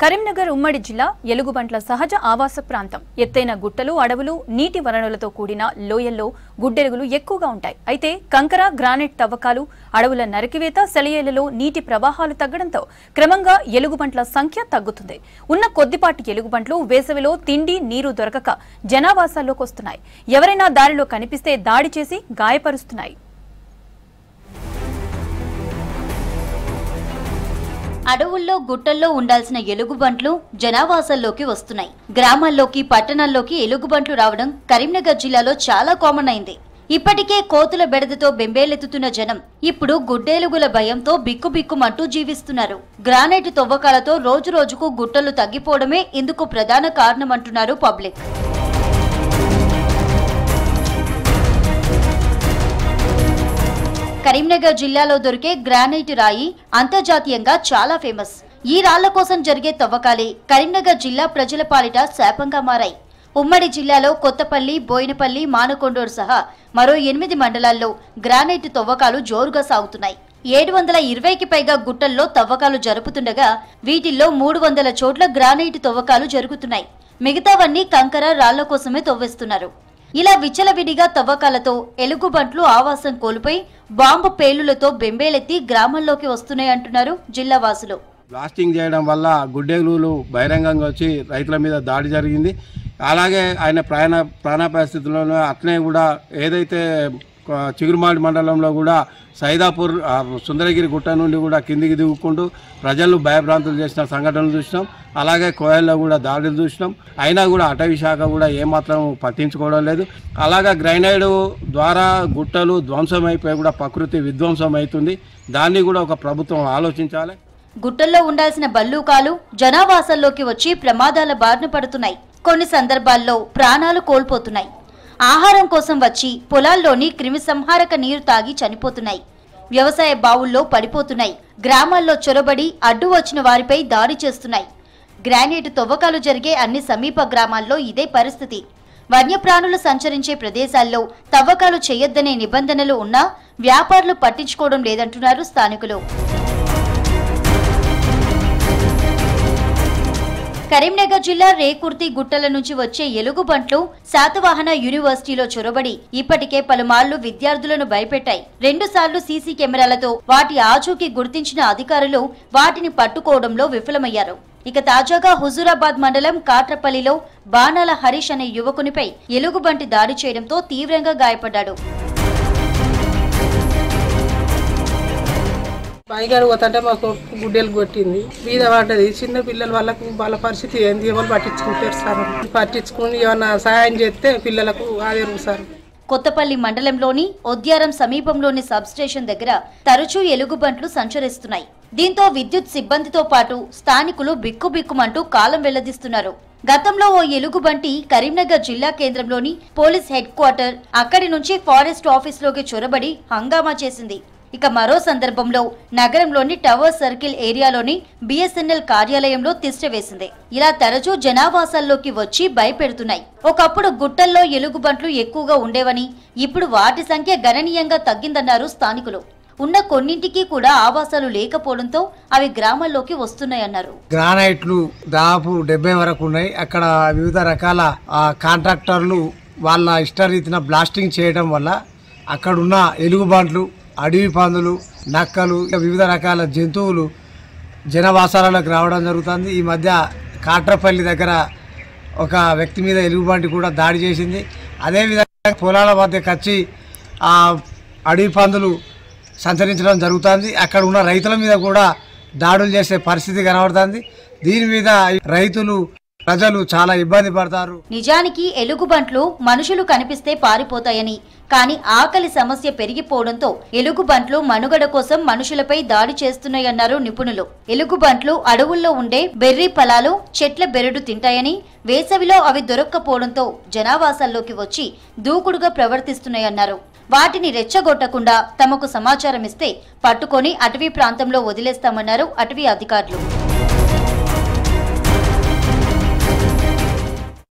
కరీంనగర్ ఉమ్మడి జిల్లా ఎలుగుబంట్ల సహజ ఆవాస ప్రాంతం ఎత్తైన గుట్టలు అడవులు నీటి వనరులతో కూడిన లోయల్లో గుడ్డెలుగులు ఎక్కువగా ఉంటాయి. అయితే కంకర గ్రానైట్ తవ్వకాలు అడవుల నరికివేత సెలయేళ్లలో నీటి ప్రవాహాలు తగ్గడంతో క్రమంగా ఎలుగుబంట్ల సంఖ్య తగ్గుతుంది. ఉన్న కొద్దిపాటి ఎలుగుబంట్లు వేసవిలో తిండి నీరు దొరకక జనావాసాల్లోకి వస్తున్నాయి. ఎవరైనా దారిలో కనిపిస్తే దాడి చేసి గాయపరుస్తున్నాయి. అడవుల్లో గుట్టల్లో ఉండాల్సిన ఎలుగుబంట్లు జనావాసాల్లోకి వస్తున్నాయి. గ్రామాల్లోకి పట్టణాల్లోకి ఎలుగుబంట్లు రావడం కరీంనగర్ జిల్లాలో చాలా కామన్ అయింది. ఇప్పటికే కోతుల బెడదతో బెంబేలెత్తుతున్న జనం ఇప్పుడు గుడ్డేలుగుల భయంతో బిక్కుబిక్కుమంటూ జీవిస్తున్నారు. గ్రానైట్ తవ్వకాలతో రోజు రోజుకు గుట్టలు తగ్గిపోవడమే ఇందుకు ప్రధాన కారణమంటున్నారు పబ్లిక్. కరీంనగర్ జిల్లాలో దొరికే గ్రానైట్ రాయి అంతర్జాతీయంగా చాలా ఫేమస్. ఈ రాళ్ల కోసం జరిగే తవ్వకాలే కరీంనగర్ జిల్లా ప్రజల పాలిట శాపంగా మారాయి. ఉమ్మడి జిల్లాలో కొత్తపల్లి, బోయినపల్లి, మానకొండూరు సహా మరో 8 మండలాల్లో గ్రానైట్ తవ్వకాలు జోరుగా సాగుతున్నాయి. 720కి పైగా గుట్టల్లో తవ్వకాలు జరుపుతుండగా వీటిల్లో 300 చోట్ల గ్రానైట్ తవ్వకాలు జరుగుతున్నాయి. మిగతావన్నీ కంకర రాళ్ల కోసమే తవ్వేస్తున్నారు. ఇలా విచ్చలవిడిగా తవ్వకాలతో ఎలుగుబంట్లు ఆవాసం కోల్పోయి బాంబు పేలులతో బెంబేలెత్తి గ్రామాల్లోకి వస్తున్నాయంటున్నారు జిల్లా వాసులు. బ్లాస్టింగ్ చేయడం వల్ల గుడ్డెలుగులు బహిరంగంగా వచ్చి రైతుల మీద దాడి జరిగింది. అలాగే ఆయన ప్రాణ పరిస్థితుల్లోనూ అట్లనే కూడా ఏదైతే చిగురుమాడి మండలంలో కూడా సైదాపూర్ సుందరగిరి గుట్ట నుండి కూడా కిందికి దిగుకుంటూ ప్రజలు భయభ్రాంతులు చేసిన సంఘటనలు చూసినాం. అలాగే కోయల్లో కూడా దాడులు చూసినాం. అయినా కూడా అటవీ శాఖ కూడా ఏమాత్రం పట్టించుకోవడం లేదు. అలాగే గ్రైనైడ్ ద్వారా గుట్టలు ధ్వంసం అయిపోయి కూడా ప్రకృతి విధ్వంసం అవుతుంది. దాన్ని కూడా ఒక ప్రభుత్వం ఆలోచించాలి. గుట్టల్లో ఉండాల్సిన బల్లూకాలు జనావాసాల్లోకి వచ్చి ప్రమాదాల బారిన పడుతున్నాయి. కొన్ని సందర్భాల్లో ప్రాణాలు కోల్పోతున్నాయి. ఆహారం కోసం వచ్చి పొలాల్లోని క్రిమి సంహారక నీరు తాగి చనిపోతున్నాయి. వ్యవసాయ బావుల్లో పడిపోతున్నాయి. గ్రామాల్లో చొరబడి అడ్డు వచ్చిన వారిపై దాడి చేస్తున్నాయి. గ్రానైట్ తవ్వకాలు జరిగే అన్ని సమీప గ్రామాల్లో ఇదే పరిస్థితి. వన్యప్రాణులు సంచరించే ప్రదేశాల్లో తవ్వకాలు చేయొద్దనే నిబంధనలు ఉన్నా వ్యాపారులు పట్టించుకోవడం లేదంటున్నారు స్థానికులు. కరీంనగర్ జిల్లా రేకుర్తి గుట్టల నుంచి వచ్చే ఎలుగుబంట్లు శాతవాహన యూనివర్సిటీలో చొరబడి ఇప్పటికే పలుమార్లు విద్యార్థులను భయపెట్టాయి. 2 సార్లు సీసీ కెమెరాలతో వాటి ఆచూకీ గుర్తించిన అధికారులు వాటిని పట్టుకోవడంలో విఫలమయ్యారు. ఇక తాజాగా హుజూరాబాద్ మండలం కాట్రపల్లిలో బాణాల హరీష్ అనే యువకునిపై ఎలుగుబంటి దాడి చేయడంతో తీవ్రంగా గాయపడ్డాడు. పైగాడు పోతుంటే మాకు గుడ్డెలు కొట్టింది, మీద పడ్డది. చిన్న పిల్లల వాళ్ళ పరిస్థితి ఏంది, ఎవరు పట్టించుకుంటారు సార్? పట్టించుకుని ఏమన్నా సహాయం చేస్తే పిల్లలకు ఆదేరు సార్. కొత్తపల్లి మండలంలోని ఒద్యారం సమీపంలోని సబ్స్టేషన్ దగ్గర తరచూ ఎలుగుబంట్లు సంచరిస్తున్నాయి. దీంతో విద్యుత్ సిబ్బందితో పాటు స్థానికులు బిక్కుబిక్కుమంటూ కాలం వెళ్లదీస్తున్నారు. గతంలో ఓ ఎలుగుబంటి కరీంనగర్ జిల్లా కేంద్రంలోని పోలీస్ హెడ్ క్వార్టర్ అక్కడి నుంచి ఫారెస్ట్ ఆఫీస్లోకి చొరబడి హంగామా చేసింది. ఇక మరో సందర్భంలో నగరంలోని టవర్ సర్కిల్ ఏరియాలోని బిఎస్ఎన్ఎల్ కార్యాలయంలో తిష్ట వేసింది. ఇలా తరచూ జనావాసాల్లోకి వచ్చి భయపెడుతున్నాయి. ఒకప్పుడు గుట్టల్లో ఎలుగుబంట్లు ఎక్కువగా ఉండేవని, ఇప్పుడు వాటి సంఖ్య గణనీయంగా తగ్గిందన్నారు స్థానికులు. ఉన్న కొన్నింటికి కూడా ఆవాసాలు లేకపోవడంతో అవి గ్రామాల్లోకి వస్తున్నాయన్నారు. గ్రానైట్లు దాదాపు 70 వరకు ఉన్నాయి. అక్కడ వివిధ రకాల కాంట్రాక్టర్లు వాళ్ళ ఇష్టరీతిన బ్లాస్టింగ్ చేయడం వల్ల అక్కడున్న ఎలుగుబంట్లు, అడవి పందులు, నక్కలు, వివిధ రకాల జంతువులు జనవాసాలకు రావడం జరుగుతుంది. ఈ మధ్య కాట్రపల్లి దగ్గర ఒక వ్యక్తి మీద ఎలుగుబంటి కూడా దాడి చేసింది. అదేవిధంగా పొలాల మధ్యకి వచ్చి అడవి పందులు సంచరించడం జరుగుతుంది. అక్కడ ఉన్న రైతుల మీద కూడా దాడులు చేసే పరిస్థితి కనబడుతుంది. దీని మీద రైతులు, ప్రజలు చాలా ఇబ్బంది పడతారు. నిజానికి ఎలుగుబంట్లు మనుషులు కనిపిస్తే పారిపోతాయని, కానీ ఆకలి సమస్య పెరిగిపోవడంతో ఎలుగుబంట్లు మనుగడ కోసం మనుషులపై దాడి చేస్తున్నాయన్నారు నిపుణులు. ఎలుగుబంట్లు అడవుల్లో ఉండే బెర్రీ ఫలాలు, చెట్ల బెరడు తింటాయని, వేసవిలో అవి దొరక్కపోవడంతో జనావాసాల్లోకి వచ్చి దూకుడుగా ప్రవర్తిస్తున్నాయన్నారు. వాటిని రెచ్చగొట్టకుండా తమకు సమాచారం ఇస్తే పట్టుకొని అటవీ ప్రాంతంలో వదిలేస్తామన్నారు అటవీ అధికారులు.